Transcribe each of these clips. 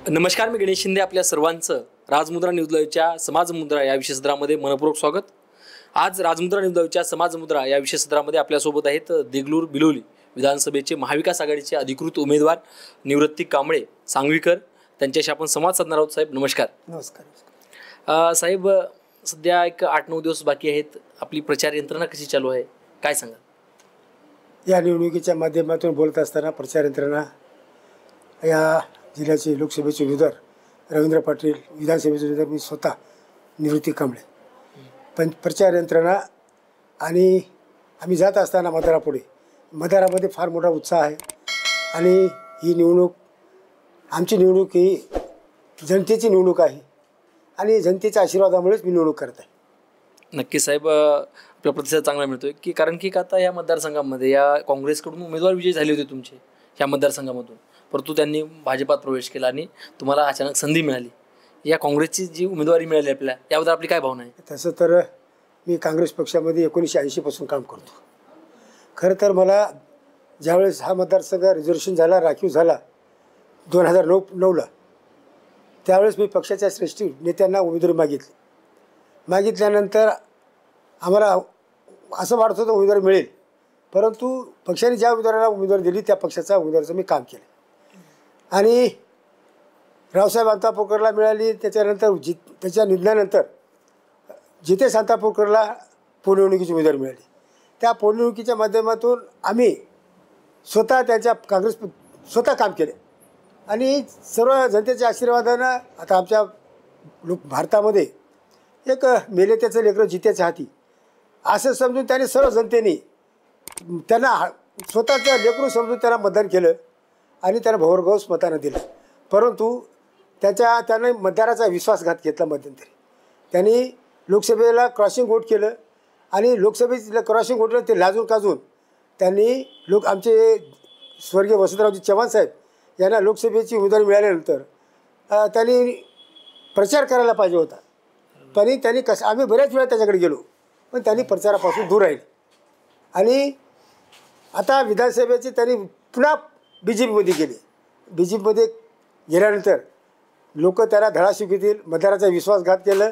नमस्कार, मी गणेश शिंदे. आपल्या सर्वांचं राजमुद्रा न्यूज लाईव्हच्या समाजमुद्रा या विशेष सत्रामध्ये मनपूर्वक स्वागत. आज राजमुद्रा न्यूज लाईव्हच्या समाजमुद्रा या विशेष सत्रामध्ये आपल्यासोबत आहेत देगलूर बिलोली विधानसभेचे महाविकास आघाडीचे अधिकृत उमेदवार निवृत्ती कांबळे सांगवीकर. त्यांच्याशी आपण संवाद साधणार आहोत. साहेब नमस्कार. नमस्कार. साहेब, सध्या एक 8-9 दिवस बाकी आहेत. आपली प्रचार यंत्रणा कशी चालू आहे, काय सांगा? या निवडणुकीच्या माध्यमातून बोलत असताना प्रचार यंत्रणा या जिल्ह्याचे लोकसभेचे उमेदवार रवींद्र पाटील, विधानसभेचे उमेदवार मी स्वतः निवृत्ती कांबळे, पण प्रचार यंत्रणा आणि आम्ही जात असताना मतदारामध्ये फार मोठा उत्साह आहे. आणि ही निवडणूक, आमची निवडणूक ही जनतेची निवडणूक आहे आणि जनतेच्या आशीर्वादामुळेच मी निवडणूक करत आहे. नक्की साहेब, आपला प्रतिसाद चांगला मिळतोय की कारण की आता या मतदारसंघामध्ये या काँग्रेसकडून उमेदवार विजयी झाले होते तुमचे या मतदारसंघामधून, परंतु त्यांनी भाजपात प्रवेश केला आणि तुम्हाला अचानक संधी मिळाली. या काँग्रेसची जी उमेदवारी मिळाली आपल्या, याबद्दल आपली काय भावना आहे? तसं तर मी काँग्रेस पक्षामध्ये 1980पासून काम करतो. खरं तर मला ज्यावेळेस हा मतदारसंघ रिझर्वेशन झाला, राखीव झाला 2009ला, त्यावेळेस मी पक्षाच्या श्रेष्ठ नेत्यांना उमेदवारी मागितल्यानंतर आम्हाला असं वाटत होतं उमेदवारी मिळेल, परंतु पक्षाने ज्या उमेदवाराला उमेदवारी दिली त्या पक्षाचा उमेदवाराचं मी काम केलं. आणि रावसाहेब अंतापूरकरला मिळाली. त्याच्यानंतर त्याच्या निधनानंतर जितेश अंतापूरकरला पोटनिवडणुकीची उमेदवारी मिळाली. त्या पोटनिवडणुकीच्या माध्यमातून आम्ही स्वतः स्वतः काम केले आणि सर्व जनतेच्या आशीर्वादानं आता आमच्या भारतामध्ये एक मेले त्याचं लेकरं जित्याच्या हाती असं समजून त्याने सर्व जनतेने त्यांना स्वतःचं लेकरू समजून त्यांना मतदान केलं आणि त्यांना भरघोस मतानं दिलं. परंतु त्याने मतदाराचा विश्वासघात घेतला. मध्यंतरी त्यांनी लोकसभेला क्रॉसिंग वोट केलं आणि लोकसभेला क्रॉसिंग वोटलं ते लाजून काजून त्यांनी आमचे स्वर्गीय वसंतरावजी चव्हाण साहेब यांना लोकसभेची उमेदवारी मिळाल्यानंतर त्यांनी प्रचार करायला पाहिजे होता, पण त्यांनी आम्ही बऱ्याच वेळा त्याच्याकडे गेलो, पण त्यांनी प्रचारापासून दूर राहिले. आणि आता विधानसभेचे त्यांनी पुन्हा BJPमध्ये गेले. BJPमध्ये गेल्यानंतर लोक त्याला धडा शिकवतील, मतदाराचा विश्वासघात केलं.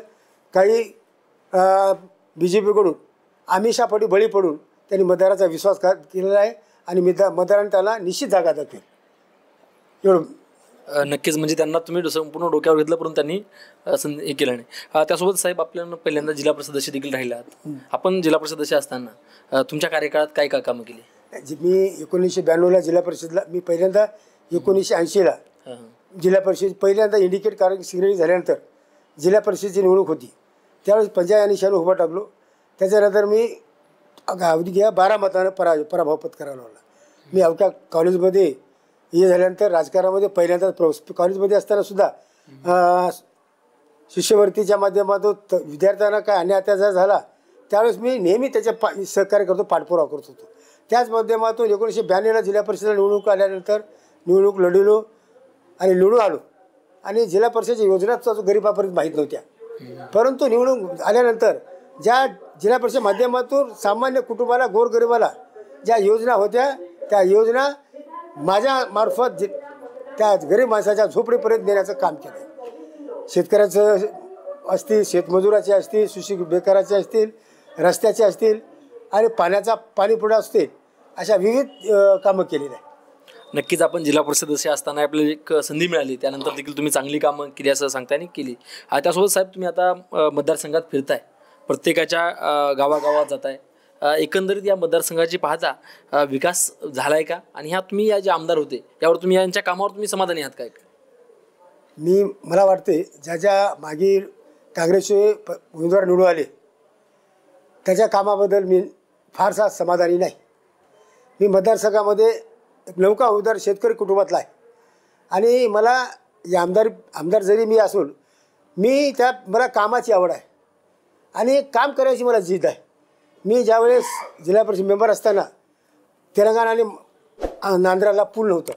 काही BJPकडून आमिषापोटी बळी पडून त्यांनी मतदाराचा विश्वासघात केलेला आहे आणि मतदारांनी त्याला निश्चित जागा दाखवेल एवढं. नक्कीच, म्हणजे त्यांना तुम्ही संपूर्ण डोक्यावर घेतलं, परंतु त्यांनी हे केलं नाही. त्यासोबत साहेब, आपल्याला पहिल्यांदा जिल्हा परिषद सदस्य देखील राहिलात. आपण जिल्हा परिषद सदस्य असताना तुमच्या कार्यकाळात काय काय कामं केली? मी 1992ला जिल्हा परिषदला, मी पहिल्यांदा 1980ला जिल्हा परिषद पहिल्यांदा इंडिकेट कारण सिग्नली झाल्यानंतर जिल्हा परिषदेची निवडणूक होती. त्यावेळेस 50 आणि 96 उभा टाकलो. त्याच्यानंतर मी अवधी 12 मतानं पराभव पत्करावा लागला. मी अवघ्या कॉलेजमध्ये हे झाल्यानंतर राजकारणामध्ये पहिल्यांदा कॉलेजमध्ये असताना सुद्धा शिष्यवृत्तीच्या माध्यमातून विद्यार्थ्यांना काय अन्याय अत्याचार झाला त्यावेळेस मी नेहमी त्याच्या सहकार्य करतो, पाठपुरावा करत होतो. त्याच माध्यमातून 1992ला जिल्हा परिषदेला निवडणूक आल्यानंतर निवडणूक लढवलो आणि निवडून आलो. आणि जिल्हा परिषदेच्या योजनाचा जो गरिबापर्यंत माहीत नव्हत्या, परंतु निवडणूक आल्यानंतर ज्या जिल्हा परिषद माध्यमातून सामान्य कुटुंबाला, गोरगरिबाला ज्या योजना होत्या त्या योजना माझ्या मार्फत त्या गरीब माणसाच्या झोपडीपर्यंत नेण्याचं काम केलं. शेतकऱ्याचं असतील, शेतमजुराचे असतील, सुशिक्षित बेकाराचे असतील, रस्त्याचे असतील आणि पाणीपुरवठा असतील, अशा विविध कामं केलेली आहे. नक्कीच, आपण जिल्हा परिषद सदस्य असताना आपल्याला एक संधी मिळाली, त्यानंतर देखील तुम्ही चांगली कामं केली असं सांगताय आणि केली. त्यासोबत साहेब, तुम्ही आता मतदारसंघात फिरताय, प्रत्येकाच्या गावागावात जाताय. एकंदरीत या मतदारसंघाची पाहता विकास झाला आहे का? आणि तुम्ही या जे आमदार होते यावर तुम्ही यांच्या कामावर तुम्ही समाधानी आहात काय? मला वाटते ज्या मागील काँग्रेसचे उमेदवार निवडून आले त्याच्या कामाबद्दल मी फारसा समाधानी नाही. मी मतदारसंघामध्ये एक नौका उमेदवार शेतकरी कुटुंबातला आहे आणि मला या आमदार जरी मी असून मला कामाची आवड आहे आणि काम करायची मला जिद्द आहे. मी ज्यावेळेस जिल्हा परिषद मेंबर असताना तेलंगणा आणि नांद्राला पूल नव्हतं,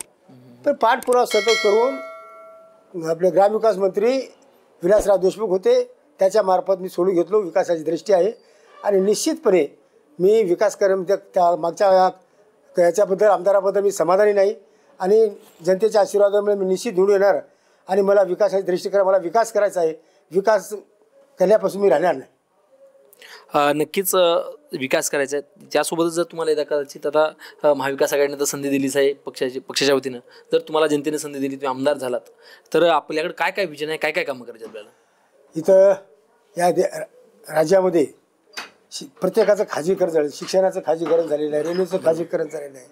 पण पाठपुरावा सतत करून आपले ग्रामविकास मंत्री विलासराव देशमुख होते, त्याच्यामार्फत मी सोडून घेतलो. विकासाची दृष्टी आहे आणि निश्चितपणे मी विकास त्या मागच्या याच्याबद्दल आमदाराबद्दल मी समाधानी नाही आणि जनतेच्या आशीर्वादामुळे मी निश्चित निवडून येणार आणि मला विकासाची दृष्टीकोन, मला विकास करायचा आहे. विकास केल्यापासून मी राहणार नाही. नक्कीच विकास करायचा आहे. त्यासोबतच जर तुम्हाला एकदा कदाचित आता महाविकास आघाडीने तर संधी दिलीच आहे पक्षाच्या वतीनं. जर तुम्हाला जनतेने संधी दिली, तुम्ही आमदार झालात, तर आपल्याकडे काय काय विजन आहे, काय काय कामं करायची आपल्याला? इथं या राज्यामध्ये प्रत्येकाचं खाजगीकरण झालं, शिक्षणाचं खाजगीकरण झालेलं आहे, रेल्वेचं खाजगीकरण झालेलं आहे,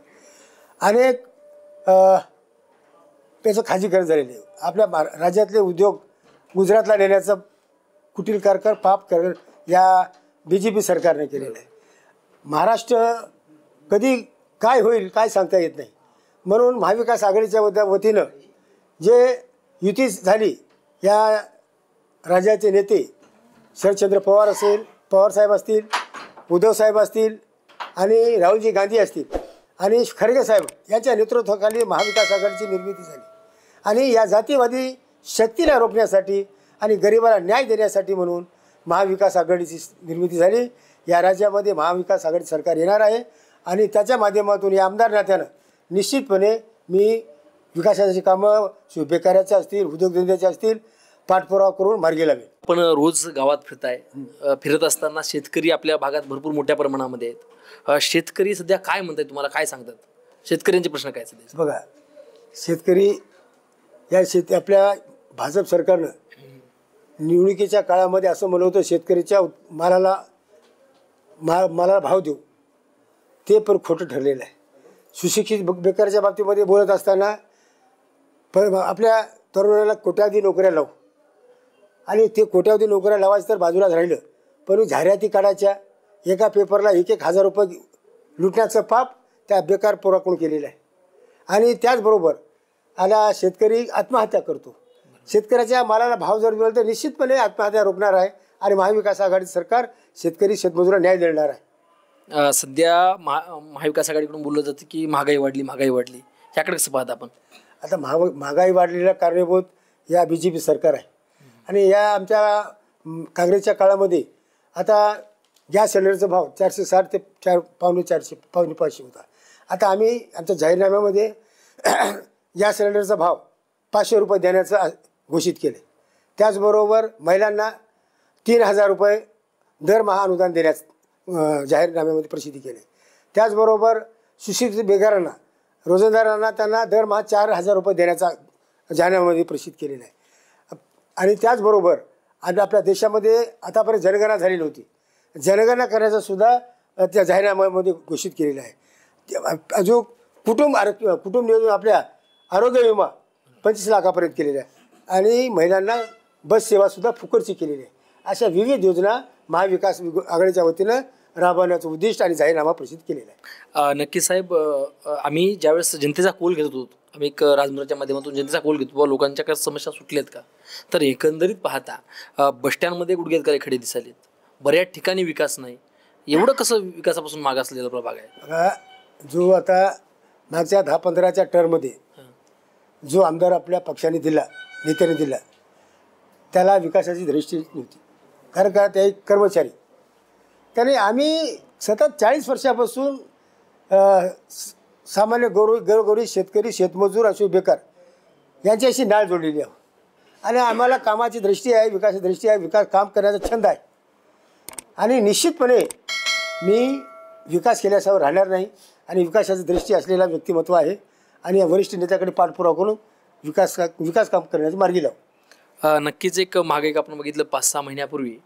अनेक त्याचं खाजगीकरण झालेलं आहे. आपल्या राज्यातले उद्योग गुजरातला नेण्याचं कुटील पाप या BJP सरकारने केलेलं आहे. महाराष्ट्र कधी काय होईल काय सांगता येत नाही. म्हणून महाविकास आघाडीच्या वतीनं जे युती झाली, या राज्याचे नेते शरदचंद्र पवार असेल, पवारसाहेब असतील, उद्धवसाहेब असतील आणि राहुलजी गांधी असतील आणि खरगे साहेब यांच्या नेतृत्वाखाली महाविकास आघाडीची निर्मिती झाली. आणि या जातीवादी शक्तीला रोखण्यासाठी आणि गरिबाला न्याय देण्यासाठी म्हणून महाविकास आघाडीची निर्मिती झाली. या राज्यामध्ये महाविकास आघाडी सरकार येणार आहे आणि त्याच्या माध्यमातून या आमदार नात्यानं निश्चितपणे मी विकासाची कामं बेकाराचे असतील, उद्योगधंद्याचे असतील, पाठपुरावा करून मार्गी लावेल. पण रोज गावात फिरत असताना शेतकरी आपल्या भागात भरपूर मोठ्या प्रमाणामध्ये आहेत. शेतकरी सध्या काय म्हणतात, तुम्हाला काय सांगतात? शेतकऱ्यांचे प्रश्न काय सध्या? बघा, शेतकरी या आपल्या भाजप सरकारनं निवडणुकीच्या काळामध्ये असं म्हणलं होतं, शेतकऱ्याच्या मालाला भाव देऊ. ते पण खोटं ठरलेलं आहे. सुशिक्षित बेकाराच्या बाबतीमध्ये बोलत असताना पण आपल्या तरुणाला कोट्यावधी नोकऱ्या लावू आणि ते कोट्यावधी नोकऱ्या लावायचं तर बाजूलाच राहिलं, पण जाहिराती काढायच्या, एका पेपरला 1,000 रुपये लुटण्याचं पाप त्या बेकार पोराकडून केलेलं आहे. आणि त्याचबरोबर आला शेतकरी आत्महत्या करतो. शेतकऱ्याच्या मालाला भाव जर मिळाला तर निश्चितपणे आत्महत्या रोखणार आहे आणि महाविकास आघाडी सरकार शेतकरी शेतमजुरांना न्याय देणार आहे. सध्या महाविकास आघाडीकडून बोललं जातं की महागाई वाढली. ह्याकडे कसं पाहता आपण? आता महागाई वाढलेल्या कारणीभूत या BJP सरकार आहे. आणि या आमच्या काँग्रेसच्या काळामध्ये आता गॅस सिलेंडरचा भाव 460 ते 4,400-4,500 होता. आता आम्ही आमच्या जाहीरनाम्यामध्ये गॅस सिलेंडरचा भाव 500 रुपये देण्याचं घोषित केले. त्याचबरोबर महिलांना 3,000 रुपये दरमहा अनुदान देण्यास जाहीरनाम्यामध्ये प्रसिद्धी केली. त्याचबरोबर सुशिक्षित बेकारांना, रोजंदारांना त्यांना दरमहा 4,000 रुपये देण्याचा जाहीरनाम्यामध्ये प्रसिद्ध केलेला आहे. आणि त्याचबरोबर आज आपल्या देशामध्ये आतापर्यंत जनगणना झालेली होती. जनगणना करण्याचा सुद्धा त्या जाहीरनाम्यामध्ये घोषित केलेलं आहे. अजून कुटुंब नियोजन, आपल्या आरोग्य विमा 25 लाखापर्यंत केलेला आहे आणि महिलांना बस सेवासुद्धा फुकटची केलेली आहे. अशा विविध योजना महाविकास आघाडीच्या वतीनं राबवण्याचं उद्दिष्ट आणि जाहीरनामा प्रसिद्ध केलेला आहे. नक्की साहेब, आम्ही ज्यावेळेस जनतेचा कौल घेत होतो, आम्ही एक राजमुद्राच्या माध्यमातून जनतेचा कौल घेतो, बाबा लोकांच्या काही समस्या सुटल्यात का, तर एकंदरीत पाहता बसस्टँडमध्ये गुडघेत खडे दिसालेत, बऱ्याच ठिकाणी विकास नाही. एवढं कसं विकासापासून मागासलेला प्रभाग आहे? बघा, जो आता मागच्या 10-15च्या टर्ममध्ये जो आमदार आपल्या पक्षाने दिला, नेत्याने दिला, त्याला विकासाची दृष्टी नव्हती. कारण का, ते एक कर्मचारी. त्याने आम्ही सतत 40 वर्षापासून सामान्य घरोघरी शेतकरी, शेतमजूर असे बेकार यांच्याशी नाळ जोडलेली आहे. आणि आम्हाला कामाची दृष्टी आहे, विकासाची दृष्टी आहे, काम करण्याचा छंद आहे. आणि निश्चितपणे मी विकास केल्याशिवाय राहणार नाही आणि विकासाची दृष्टी असलेला व्यक्तिमत्व आहे आणि या वरिष्ठ नेत्याकडे पाठपुरावा करून विकास काम करण्याची मार्गी लावू. नक्कीच एक मागे एक आपण बघितलं 5-6 महिन्यापूर्वी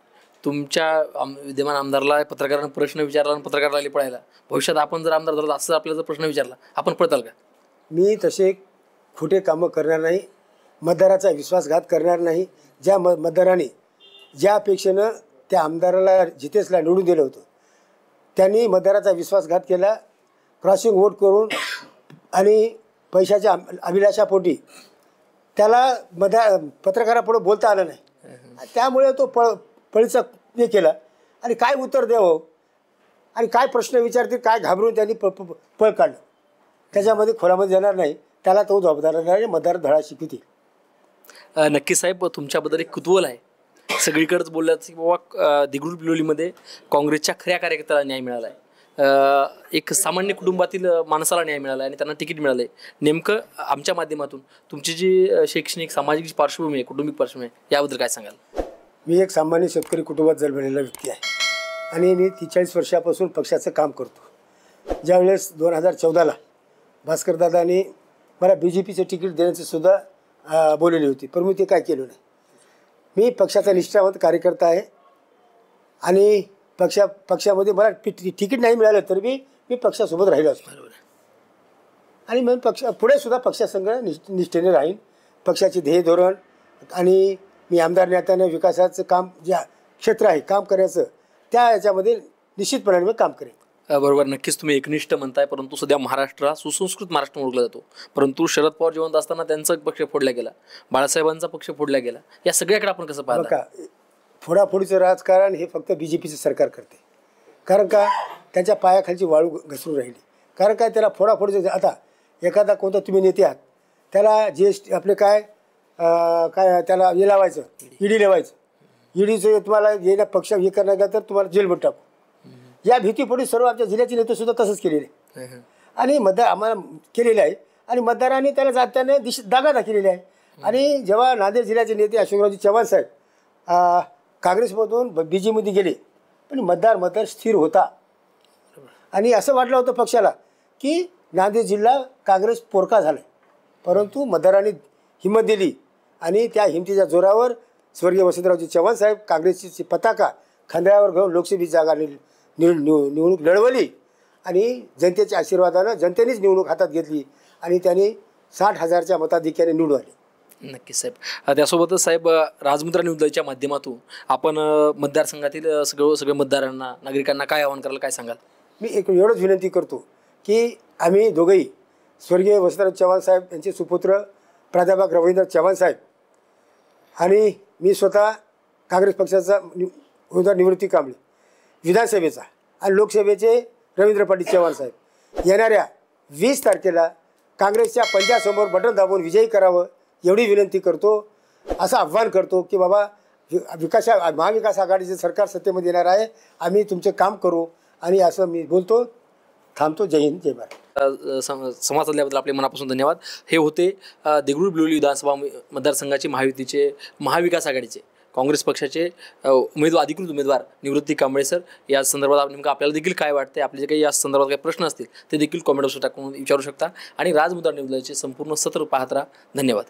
तुमच्या विद्यमान आमदारला पत्रकारांना प्रश्न विचारला आणि पत्रकार लागले पळायला. भविष्यात आपण जर आमदार झाला असं आपल्याला जर प्रश्न विचारला, आपण पळताल का? मी तसे खोटे कामं करणार नाही, मतदाराचा विश्वासघात करणार नाही. ज्या मतदाराने ज्या अपेक्षेनं त्या आमदाराला जितेशला निवडून दिलं होतं, त्यांनी मतदाराचा विश्वासघात केला, क्रॉसिंग वोट करून आणि पैशाच्या अभिलाषापोटी त्याला पत्रकारापुढे बोलता आलं नाही. त्यामुळे तो पळीचा हे केला आणि काय उत्तर द्यावं आणि काय प्रश्न विचारतील काय घाबरून त्यांनी पळ काढलं. त्याच्यामध्ये खोलामध्ये जाणार नाही, त्याला तो जबाबदार राहणार, मतदार धडा शिकवतील. नक्की साहेब, तुमच्याबद्दल एक कुतूहल आहे. सगळीकडेच बोलल्यात की बाबा दिगरूर बिलोलीमध्ये काँग्रेसच्या खऱ्या कार्यकर्त्याला न्याय मिळाला आहे. एक सामान्य कुटुंबातील माणसाला न्याय मिळाला आणि त्यांना तिकीट मिळालं आहे. नेमकं आमच्या माध्यमातून तुमची जी शैक्षणिक सामाजिक जी पार्श्वभूमी आहे, कौटुंबिक पार्श्वभूमी आहे, याबद्दल काय सांगाल? मी एक सामान्य शेतकरी कुटुंबात जन्मलेला व्यक्ती आहे आणि मी 43 वर्षापासून पक्षाचं काम करतो. ज्यावेळेस 2014ला भास्करदादांनी मला BJPचं तिकीट देण्याची सुद्धा बोललेली होती, पण मी ते काय केलं नाही. मी पक्षाचा निष्ठावंत कार्यकर्ता आहे आणि पक्षामध्ये मला तिकीट नाही मिळालं तर मी पक्षासोबत राहिलो असतो आणि मग पुढे सुद्धा पक्षासंघ निष्ठेने राहीन. पक्षाचे ध्येय धोरण आणि मी आमदार नेत्याने विकासाचं काम ज्या क्षेत्र आहे काम करायचं त्या याच्यामध्ये निश्चितपणाने मी काम करेन. बरोबर, नक्कीच तुम्ही एकनिष्ठ म्हणताय, परंतु सध्या महाराष्ट्र हा सुसंस्कृत महाराष्ट्र ओळखला जातो. परंतु शरद पवार जिवंत असताना त्यांचा पक्ष फोडला गेला, बाळासाहेबांचा पक्ष फोडला गेला. या सगळ्याकडे आपण कसं पाहता? का फोडाफोडीचं राजकारण हे फक्त BJPचं सरकार करते. कारण का त्यांच्या पायाखालची वाळू घसरून राहिली. कारण काय त्याला फोडाफोडीचं आता एखादा कोणता तुम्ही नेते आहात त्याला GST आपले काय त्याला हे लावायचं ED लावायचं. EDचं तुम्हाला येण्या पक्ष हे करणार का तर तुम्हाला जेलमध्ये टाकू. या भीतीपोटी सर्व आमच्या जिल्ह्याचे नेते सुद्धा तसंच केलेले आहे आणि मतदार आम्हाला केलेले आहे आणि मतदारांनी त्याला जाताना दागा दाखवलेली आहे. आणि जेव्हा नांदेड जिल्ह्याचे नेते अशोकरावजी चव्हाण साहेब काँग्रेसमधून BJPमध्ये गेले पण मतदार स्थिर होता आणि असं वाटलं होतं पक्षाला की नांदेड जिल्हा काँग्रेस पोरका झाला, परंतु मतदारांनी हिंमत दिली आणि त्या हिमतीच्या जोरावर स्वर्गीय वसंतरावजी चव्हाण साहेब काँग्रेसची पताका खांद्यावर घेऊन लोकसभेची जागा निवडणूक लढवली आणि जनतेच्या आशीर्वादानं जनतेनेच निवडणूक हातात घेतली आणि त्यांनी 60,000च्या मताधिक्याने निवडून आले. नक्कीच साहेब. त्यासोबतच साहेब राजमुद्रा न्यूजच्या माध्यमातून आपण मतदारसंघातील सगळ्या मतदारांना नागरिकांना काय आवाहन करायला काय सांगाल? मी एक एवढंच विनंती करतो की आम्ही दोघंही स्वर्गीय वसंतराव चव्हाण साहेब यांचे सुपुत्र प्राध्यापक रवींद्र चव्हाण साहेब आणि मी स्वतः काँग्रेस पक्षाचा उमेदवार निवृत्ती कांबळे विधानसभेचा आणि लोकसभेचे रवींद्र पाटील चव्हाण साहेब येणाऱ्या 20 तारखेला काँग्रेसच्या पंजासमोर बटन दाबून विजयी करावं एवढी विनंती करतो. असं आव्हान करतो की बाबा महाविकास आघाडीचे सरकार सत्तेमध्ये येणार आहे, आम्ही तुमचे काम करू आणि असं मी बोलतो. थांबतो. जय हिंद, जय भारत. संवाद साधल्याबद्दल आपले मनापासून धन्यवाद. हे होते देगलूर बिलोली विधानसभा मतदारसंघाचे महायुतीचे महाविकास आघाडीचे काँग्रेस पक्षाचे अधिकृत उमेदवार निवृत्ती कांबळे सर. या संदर्भात नेमकं आपल्याला देखील काय वाटते, आपले जे काही या संदर्भात काही प्रश्न असतील ते देखील कॉमेंट बॉक्सवर टाकून विचारू शकता आणि राजमुद्रा न्यूजचे संपूर्ण सत्र पाहत राहा. धन्यवाद.